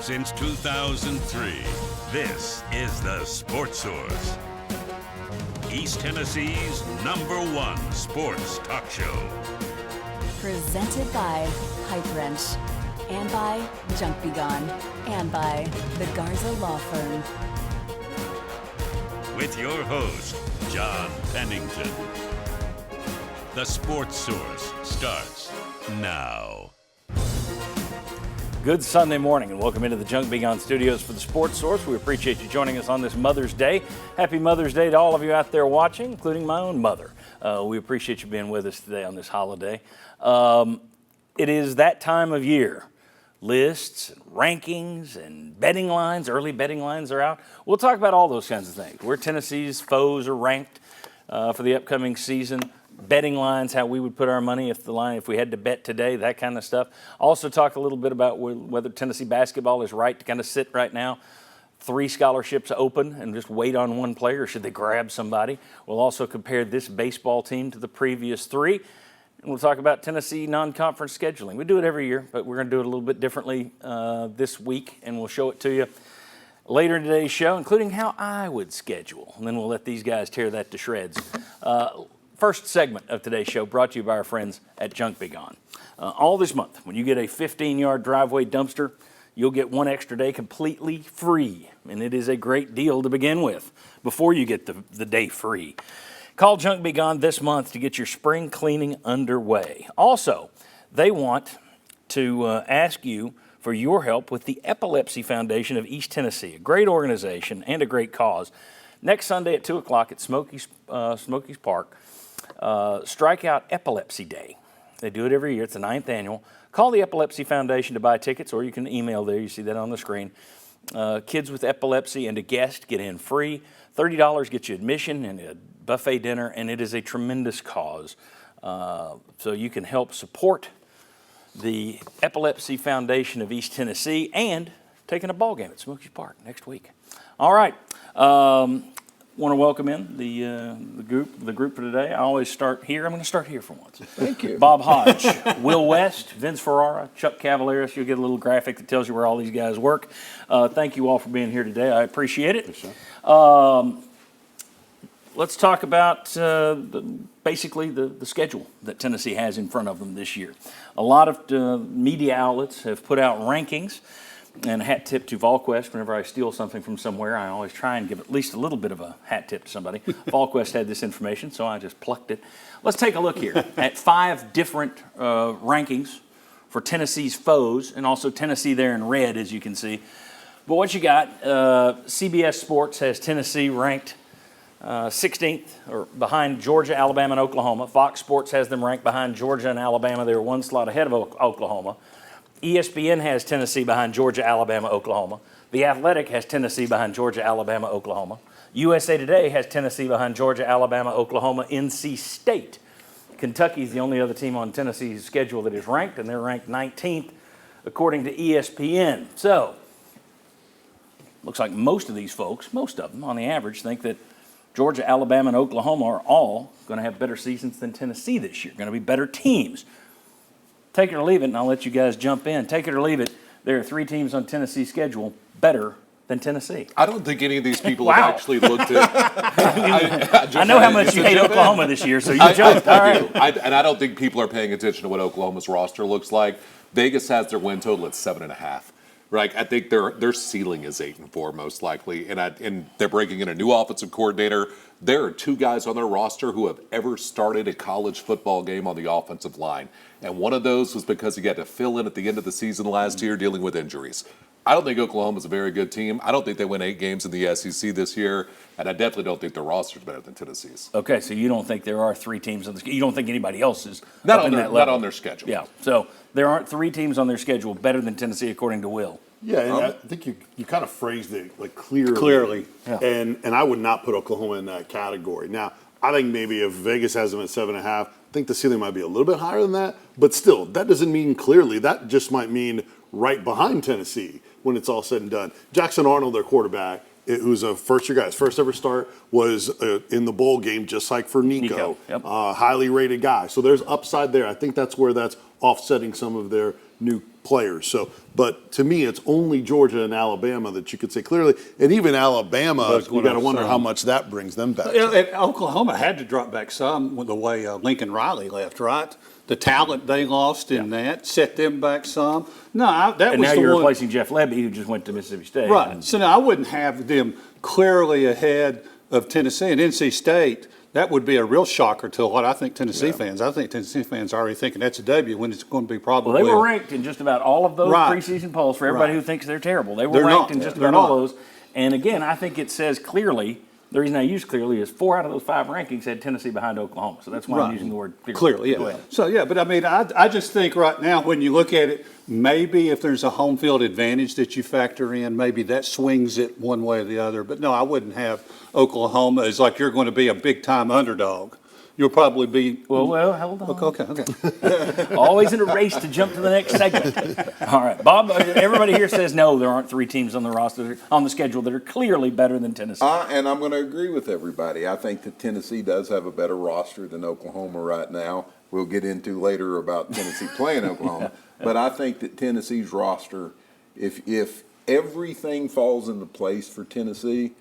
Since 2003, this is the Sports Source, East Tennessee's #1 sports talk show. Presented by Pipe Wrench, and by Junk Be Gone, and by the Garza Law Firm. With your host, John Pennington. The Sports Source starts now. Good Sunday morning and welcome into the Junk Be Gone studios for the Sports Source. We appreciate you joining us on this Mother's Day. Happy Mother's Day to all of you out there watching, including my own mother. We appreciate you being with us today on this holiday. It is that time of year. Lists, and rankings, and betting lines, early betting lines are out. We'll talk about all those kinds of things. Where Tennessee's foes are ranked for the upcoming season. Betting lines, how we would put our money if we had to bet today, that kind of stuff. Also talk a little bit about whether Tennessee basketball is right to kind of sit right now. 3 scholarships open and just wait on one player, or should they grab somebody? We'll also compare this baseball team to the previous 3. And we'll talk about Tennessee non-conference scheduling. We do it every year, but we're going to do it a little bit differently this week, and we'll show it to you later in today's show, including how I would schedule. And then we'll let these guys tear that to shreds. First segment of today's show brought to you by our friends at Junk Be Gone. All this month, when you get a 15-yard driveway dumpster, you'll get 1 extra day completely free. And it is a great deal to begin with before you get the day free. Call Junk Be Gone this month to get your spring cleaning underway. Also, they want to ask you for your help with the Epilepsy Foundation of East Tennessee, a great organization and a great cause. Next Sunday at 2 o'clock at Smokies Park, Strikeout Epilepsy Day. They do it every year. It's the 9th annual. Call the Epilepsy Foundation to buy tickets, or you can email there. You see that on the screen. Kids with epilepsy and a guest get in free. $30 gets you admission and a buffet dinner, and it is a tremendous cause. So you can help support the Epilepsy Foundation of East Tennessee and taking a ball game at Smokies Park next week. All right. Want to welcome in the group for today. I always start here. I'm going to start here for once. Thank you. Bob Hodge, Will West, Vince Ferrara, Chuck Cavaleris. You'll get a little graphic that tells you where all these guys work. Thank you all for being here today. I appreciate it. Yes, Let's talk about basically the schedule that Tennessee has in front of them this year. A lot of media outlets have put out rankings. And a hat tip to VolQuest. Whenever I steal something from somewhere, I always try and give at least a little bit of a hat tip to somebody. VolQuest had this information, so I just plucked it. Let's take a look here at 5 different rankings for Tennessee's foes, and also Tennessee there in red, as you can see. But what you got, CBS Sports has Tennessee ranked 16th, or behind Georgia, Alabama, and Oklahoma. Fox Sports has them ranked behind Georgia and Alabama. They're 1 slot ahead of Oklahoma. ESPN has Tennessee behind Georgia, Alabama, Oklahoma. The Athletic has Tennessee behind Georgia, Alabama, Oklahoma. USA Today has Tennessee behind Georgia, Alabama, Oklahoma, NC State. Kentucky is the only other team on Tennessee's schedule that is ranked, and they're ranked 19th according to ESPN. So, looks like most of these folks, most of them on the average, think that Georgia, Alabama, and Oklahoma are all going to have better seasons than Tennessee this year, going to be better teams. Take it or leave it, and I'll let you guys jump in. Take it or leave it, there are 3 teams on Tennessee's schedule better than Tennessee. I don't think any of these people Wow. have actually looked at. I know how much you hate Oklahoma this year, so you jumped. All right. And I don't think people are paying attention to what Oklahoma's roster looks like. Vegas has their win total at 7.5. Right, I think their ceiling is 8-4 most likely, and they're breaking in a new offensive coordinator. There are 2 guys on their roster who have ever started a college football game on the offensive line, and one of those was because he had to fill in at the end of the season last year dealing with injuries. I don't think Oklahoma's a very good team. I don't think they win 8 games in the SEC this year, and I definitely don't think their roster's better than Tennessee's. Okay, so you don't think there are 3 teams on the schedule? You don't think anybody else is Not up on in their, that level? not on their schedule. Yeah, so there aren't 3 teams on their schedule better than Tennessee according to Will. Yeah, and I think you kind of phrased it like clearly. Clearly, yeah. And I would not put Oklahoma in that category. Now, I think maybe if Vegas has them at 7.5, I think the ceiling might be a little bit higher than that. But still, that doesn't mean clearly. That just might mean right behind Tennessee when it's all said and done. Jackson Arnold, their quarterback, who's a first-year guy. His first ever start was in the bowl game, just like for Nico. Yep. Highly rated guy. So there's upside there. I think that's where that's offsetting some of their new players. So, but to me, it's only Georgia and Alabama that you could say clearly. And even Alabama, you got to wonder how much that brings them back. And Oklahoma had to drop back some with the way Lincoln Riley left, right? The talent they lost in that set them back some. No, that And was now the you're one. replacing Jeff Lebby, who just went to Mississippi State. Right. So now I wouldn't have them clearly ahead of Tennessee and NC State. That would be a real shocker to what I think Tennessee fans. I think Tennessee fans are already thinking that's a W when it's going to be probably. Well, they were ranked in just about all of those Right. preseason polls for everybody Right. who thinks they're terrible. They were They're ranked not. in just They're about all not. those. And again, I think it says clearly, the reason I use clearly is 4 out of those 5 rankings had Tennessee behind Oklahoma. So that's why I'm Right. using the word clearly. Clearly, Go yeah. ahead. So, yeah, but I mean, I just think right now when you look at it, maybe if there's a home field advantage that you factor in, maybe that swings it one way or the other. But no, I wouldn't have Oklahoma as like you're going to be a big-time underdog. You'll probably be. Well, hold on. Okay. Always in a race to jump to the next segment. All right, Bob. Everybody here says no. There aren't 3 teams on the roster on the schedule that are clearly better than Tennessee. And I'm going to agree with everybody. I think that Tennessee does have a better roster than Oklahoma right now. We'll get into later about Tennessee playing Oklahoma. But I think that Tennessee's roster, if everything falls into place for Tennessee,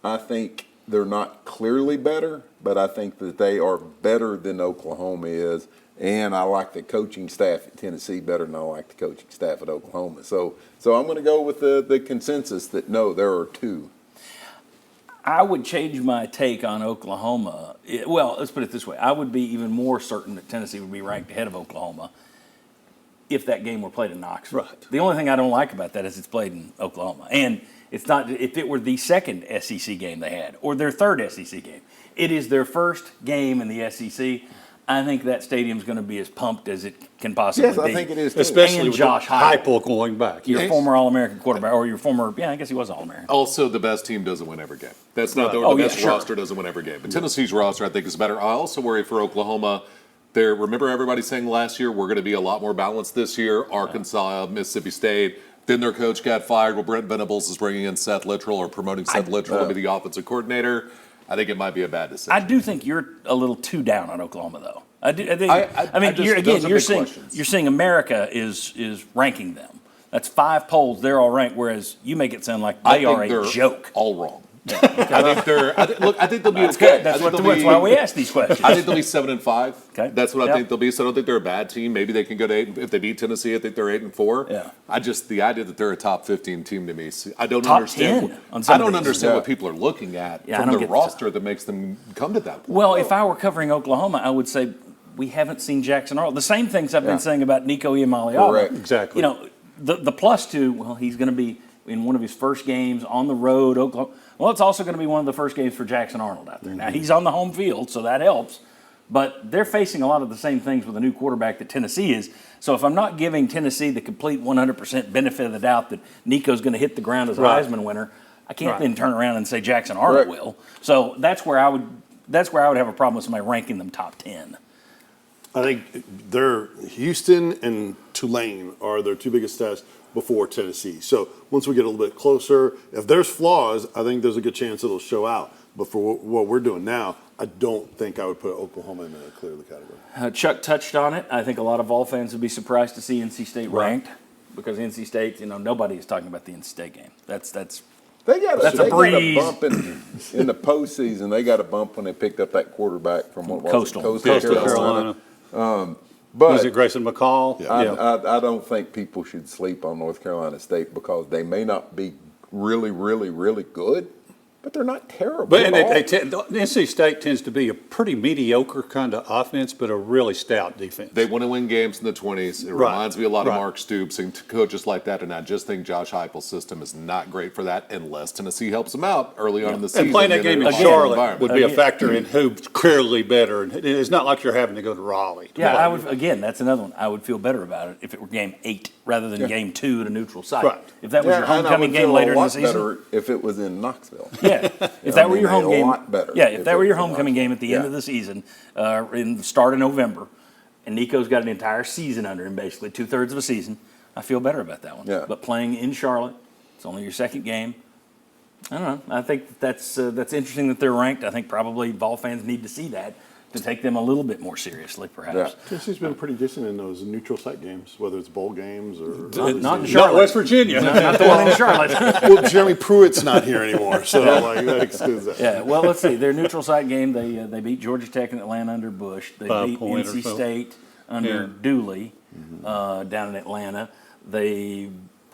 I think they're not clearly better, but I think that they are better than Oklahoma is. And I like the coaching staff at Tennessee better than I like the coaching staff at Oklahoma. So I'm going to go with the consensus that no, there are 2. I would change my take on Oklahoma. Well, let's put it this way. I would be even more certain that Tennessee would be ranked ahead of Oklahoma if that game were played in Knoxville. Right. The only thing I don't like about that is it's played in Oklahoma. And it's not, if it were the second SEC game they had or their third SEC game, it is their first game in the SEC. I think that stadium's going to be as pumped as it can possibly Yes, be. I think it is too. Especially And with Josh Heupel going back. Your Yes. former All-American quarterback, or your former, I guess he was All-American. Also, the best team doesn't win every game. That's not the Oh, yeah, best sure. roster doesn't win every game. But Tennessee's roster, I think, is better. I also worry for Oklahoma. Remember everybody saying last year we're going to be a lot more balanced this year. Arkansas, Mississippi State. Then their coach got fired. Well, Brent Venables is bringing in Seth Littrell or promoting Seth Littrell to be the offensive coordinator. I think it might be a bad decision. I do think you're a little too down on Oklahoma, though. I think. I mean, just- you're, those again, are you're big seeing questions. you're seeing America is ranking them. That's 5 polls; they're all ranked. Whereas you make it sound like they are they're a joke. all wrong. I think they're. I think they'll be That's okay. good. That's I think that's they'll why be- we ask these questions. I think they'll be 7-5. Okay. That's what I Yep. think they'll be. So I don't think they're a bad team. Maybe they can go to 8 if they beat Tennessee. I think they're 8-4. Yeah. The idea that they're a top 15 team to me. I don't Top understand. 10 on some I of don't these. understand Yeah. what people are looking at Yeah, I from don't the get the- roster that makes them come to that point. Well, if I were covering Oklahoma, I would say we haven't seen Jackson Arnold. The same things I've Yeah. been saying about Nico Iamaleava. Correct. Exactly. You know, the plus 2. Well, he's going to be in one of his first games on the road. Oklahoma. Well, it's also going to be one of the first games for Jackson Arnold out there. Now he's on the home field, so that helps. But they're facing a lot of the same things with a new quarterback that Tennessee is. So if I'm not giving Tennessee the complete 100% benefit of the doubt that Nico's going to hit the ground as a Right. Heisman winner, I can't Right. then turn around and say Jackson Arnold Correct. will. So that's where I would have a problem with somebody ranking them top 10. I think they're Houston and Tulane are their 2 biggest tests before Tennessee. So once we get a little bit closer, if there's flaws, I think there's a good chance it'll show out. But for what we're doing now, I don't think I would put Oklahoma in a clearly category. Chuck touched on it. I think a lot of Vol fans would be surprised to see NC State ranked because NC State, nobody is talking about the NC State game. That's They got That's a a breeze. bump in the postseason. They got a bump when they picked up that quarterback from what was Coastal. it? Coastal Coastal Carolina. Carolina. But Was it Grayson McCall? I don't think people should sleep on North Carolina State because they may not be really, really, really good, but they're not terrible. But and at all. NC State tends to be a pretty mediocre kind of offense, but a really stout defense. They want to win games in the 20s. It Right. reminds me a lot of Right. Mark Stoops and coaches like that. And I just think Josh Heupel's system is not great for that unless Tennessee helps them out early on in the season. And playing that game in a Charlotte environment. would be a factor in who's clearly better. And it's not like you're having to go to Raleigh. Yeah, I would. Again, that's another one. I would feel better about it if it were game 8 rather than game 2 at a neutral site. Right. If that was your and I homecoming would game feel later a in the lot season. better if it was in Knoxville. Yeah, if that were your a home game. lot better Yeah, if if that it were your was in homecoming game at the end Yeah. of the season, in the start of November, and Nico's got an entire season under him, basically 2/3 of a season, I feel better about that one. Yeah. But playing in Charlotte, it's only your second game. I don't know. I think that's interesting that they're ranked. I think probably Vol fans need to see that to take them a little bit more seriously, perhaps. Yeah. Tennessee's been pretty decent in those neutral site games, whether it's bowl games or Not in Not Charlotte. West Virginia. Not the one in Charlotte. well, Jeremy Pruitt's not here anymore, so like that excludes that. Yeah, well, let's see. Their neutral site game, they beat Georgia Tech and Atlanta under Bush. They 5 beat point or NC so. State under Yeah. Dooley down in Atlanta. They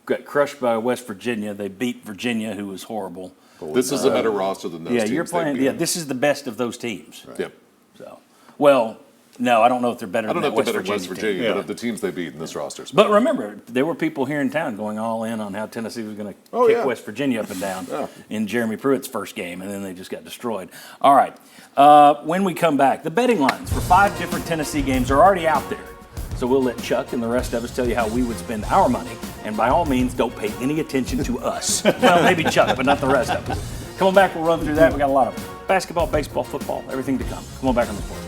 got crushed by West Virginia. They beat Virginia, who was horrible. This is a better roster than those Yeah, teams. you're they've playing. beaten. Yeah, this is the best of those teams. Yep. So, well, no, I don't know if they're better I don't than know if that they're West better than West Virginia team. Virginia, but Yeah. of the teams they beat in this roster. But remember, there were people here in town going all in on how Tennessee was going to kick yeah. West Virginia up and down Yeah. in Jeremy Pruitt's first game, and then they just got destroyed. All right, when we come back, the betting lines for 5 different Tennessee games are already out there. So we'll let Chuck and the rest of us tell you how we would spend our money, and by all means, don't pay any attention to us. Well, maybe Chuck, but not the rest of us. Come on back, we'll run through that. We got a lot of basketball, baseball, football, everything to come. Come on back on the floor.